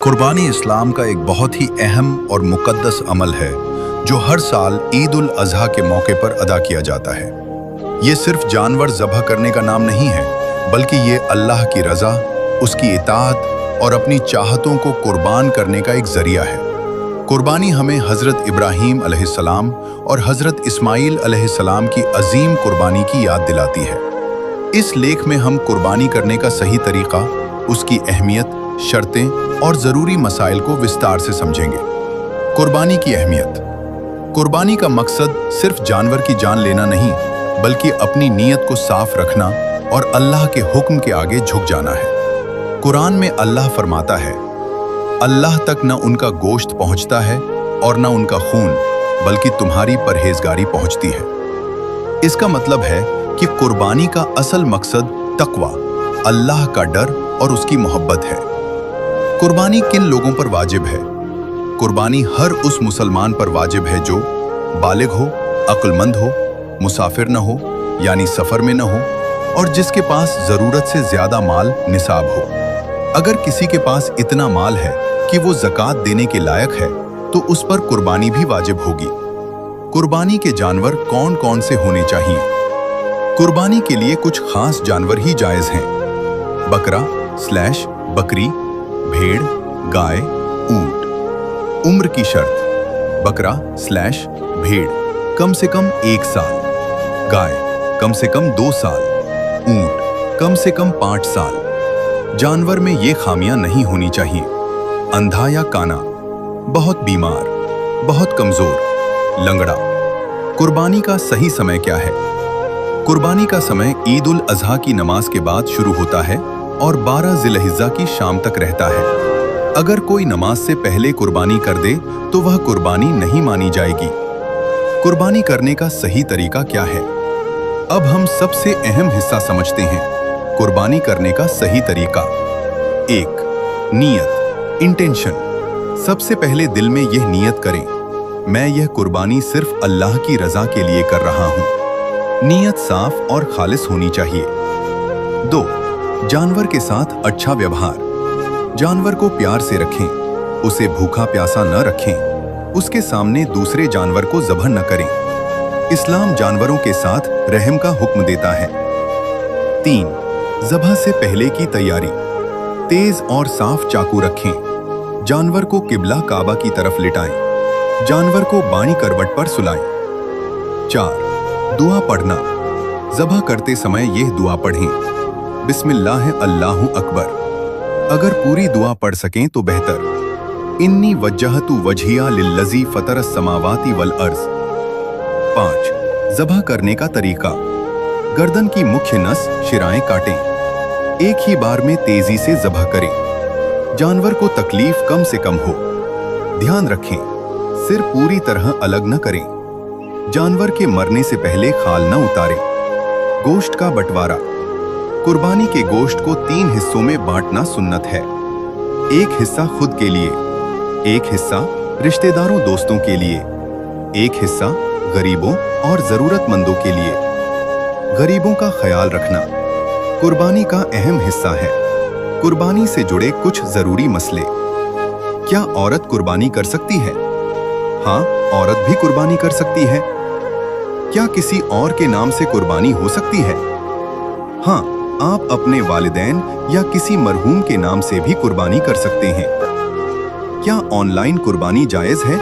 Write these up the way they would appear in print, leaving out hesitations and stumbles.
कुर्बानी इस्लाम का एक बहुत ही अहम और मुकद्दस अमल है जो हर साल ईद उल अज़हा के मौके पर अदा किया जाता है। ये सिर्फ जानवर ज़बह करने का नाम नहीं है, बल्कि ये अल्लाह की रज़ा, उसकी इताअत और अपनी चाहतों को कुर्बान करने का एक ज़रिया है। कुर्बानी हमें हज़रत इब्राहीम अलैहिस्सलाम और हज़रत इस्माईल अलैहिस्सलाम की अजीम कुर्बानी की याद दिलाती है। इस लेख में हम कुर्बानी करने का सही तरीका, उसकी अहमियत, शर्तें और ज़रूरी मसाइल को विस्तार से समझेंगे। कुर्बानी की अहमियत। कुर्बानी का मकसद सिर्फ जानवर की जान लेना नहीं, बल्कि अपनी नीयत को साफ रखना और अल्लाह के हुक्म के आगे झुक जाना है। कुरान में अल्लाह फरमाता है, अल्लाह तक न उनका गोश्त पहुंचता है और न उनका खून, बल्कि तुम्हारी परहेजगारी पहुंचती है। इसका मतलब है कि कुर्बानी का असल मकसद तकवा, अल्लाह का डर और उसकी मोहब्बत है। कुर्बानी किन लोगों पर वाजिब है? कुर्बानी हर उस मुसलमान पर वाजिब है जो बालिग हो, अक्लमंद हो, मुसाफिर न हो यानी सफर में न हो, और जिसके पास जरूरत से ज्यादा माल निसाब हो। अगर किसी के पास इतना माल है कि वो ज़कात देने के लायक है, तो उस पर कुर्बानी भी वाजिब होगी। कुर्बानी के जानवर कौन कौन से होने चाहिए? कुर्बानी के लिए कुछ खास जानवर ही जायज हैं। बकरा/बकरी, भेड़, गाय, ऊंट। उम्र की शर्त। बकरा/भेड़ कम से कम 1 साल, गाय कम से कम 2 साल, ऊंट कम से कम 5 साल। जानवर में ये खामियां नहीं होनी चाहिए। अंधा या काना, बहुत बीमार, बहुत कमजोर, लंगड़ा। कुर्बानी का सही समय क्या है? कुर्बानी का समय ईद उल अज़हा की नमाज के बाद शुरू होता है और 12 ज़िलहिज्जा की शाम तक रहता है। अगर कोई नमाज से पहले कुर्बानी कर दे तो वह कुर्बानी नहीं मानी जाएगी। कुर्बानी करने का सही तरीका क्या है? अब हम सबसे अहम हिस्सा समझते हैं, कुर्बानी करने का सही तरीका। 1. नीयत, इंटेंशन। सबसे पहले दिल में यह नीयत करें, मैं यह कुर्बानी सिर्फ अल्लाह की रज़ा के लिए कर रहा हूं। नीयत साफ और खालिस होनी चाहिए। 2. जानवर के साथ अच्छा व्यवहार। जानवर को प्यार से रखें, उसे भूखा प्यासा न रखें, उसके सामने दूसरे जानवर को ज़बह न करें। इस्लाम जानवरों के साथ रहम का हुक्म देता है। 3. ज़बह से पहले की तैयारी। तेज और साफ चाकू रखें। जानवर को किबला काबा की तरफ लिटाएं। जानवर को बाईं करवट पर सुलाएं। 4. दुआ पढ़ना। ज़बह करते समय यह दुआ पढ़ें, बिस्मिल्लाह अल्लाहु अकबर। अगर पूरी दुआ पढ़ सकें तो बेहतर। इन्नी वज्जहतु वजहिया लिल्लज़ी फ़तरस समावाति वल अर्ज़। 5. ज़बह करने का तरीका। गर्दन की मुख्य नस शिराएं काटें। एक ही बार में तेजी से ज़बह करें। जानवर को तकलीफ कम से कम हो। ध्यान रखें, सिर पूरी तरह अलग न करें। जानवर के मरने से पहले खाल न उतारें। गोश्त का बंटवारा। कुर्बानी के गोश्त को 3 हिस्सों में बांटना सुन्नत है। एक हिस्सा खुद के लिए, एक हिस्सा रिश्तेदारों दोस्तों के लिए, एक हिस्सा गरीबों और जरूरतमंदों के लिए। गरीबों का ख्याल रखना कुर्बानी का अहम हिस्सा है। कुर्बानी से जुड़े कुछ जरूरी मसले। क्या औरत कुर्बानी कर सकती है? हाँ, औरत भी कुर्बानी कर सकती है। क्या किसी और के नाम से कुर्बानी हो सकती है? हाँ, आप अपने वालिदैन या किसी मरहूम के नाम से भी कुर्बानी कर सकते हैं। क्या ऑनलाइन कुर्बानी जायज है?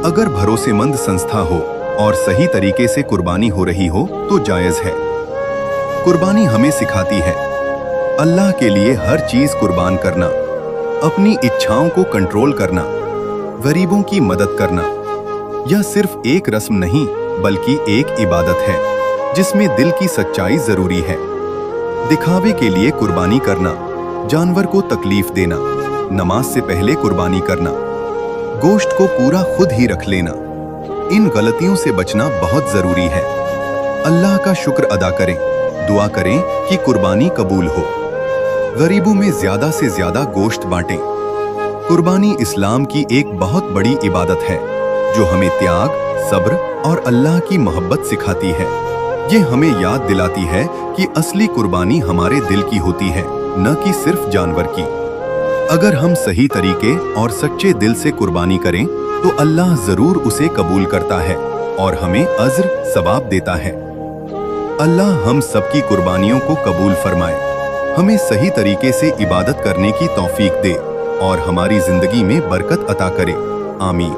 अगर भरोसेमंद संस्था हो और सही तरीके से कुर्बानी हो रही हो तो जायज है। कुर्बानी हमें सिखाती है अल्लाह के लिए हर चीज कुर्बान करना, अपनी इच्छाओं को कंट्रोल करना, गरीबों की मदद करना। यह सिर्फ एक रस्म नहीं, बल्कि एक इबादत है जिसमें दिल की सच्चाई जरूरी है। दिखावे के लिए कुर्बानी करना, जानवर को तकलीफ देना, नमाज से पहले कुर्बानी करना, गोश्त को पूरा खुद ही रख लेना, इन गलतियों से बचना बहुत जरूरी है। अल्लाह का शुक्र अदा करें, दुआ करें कि कुर्बानी कबूल हो। गरीबों में ज्यादा से ज्यादा गोश्त बांटें। कुर्बानी इस्लाम की एक बहुत बड़ी इबादत है जो हमें त्याग, सब्र और अल्लाह की मोहब्बत सिखाती है। ये हमें याद दिलाती है कि असली कुर्बानी हमारे दिल की होती है, न कि सिर्फ जानवर की। अगर हम सही तरीके और सच्चे दिल से कुर्बानी करें तो अल्लाह जरूर उसे कबूल करता है और हमें अज्र सवाब देता है। अल्लाह हम सबकी कुर्बानियों को कबूल फरमाए, हमें सही तरीके से इबादत करने की तौफीक दे और हमारी जिंदगी में बरकत अता करे। आमीन।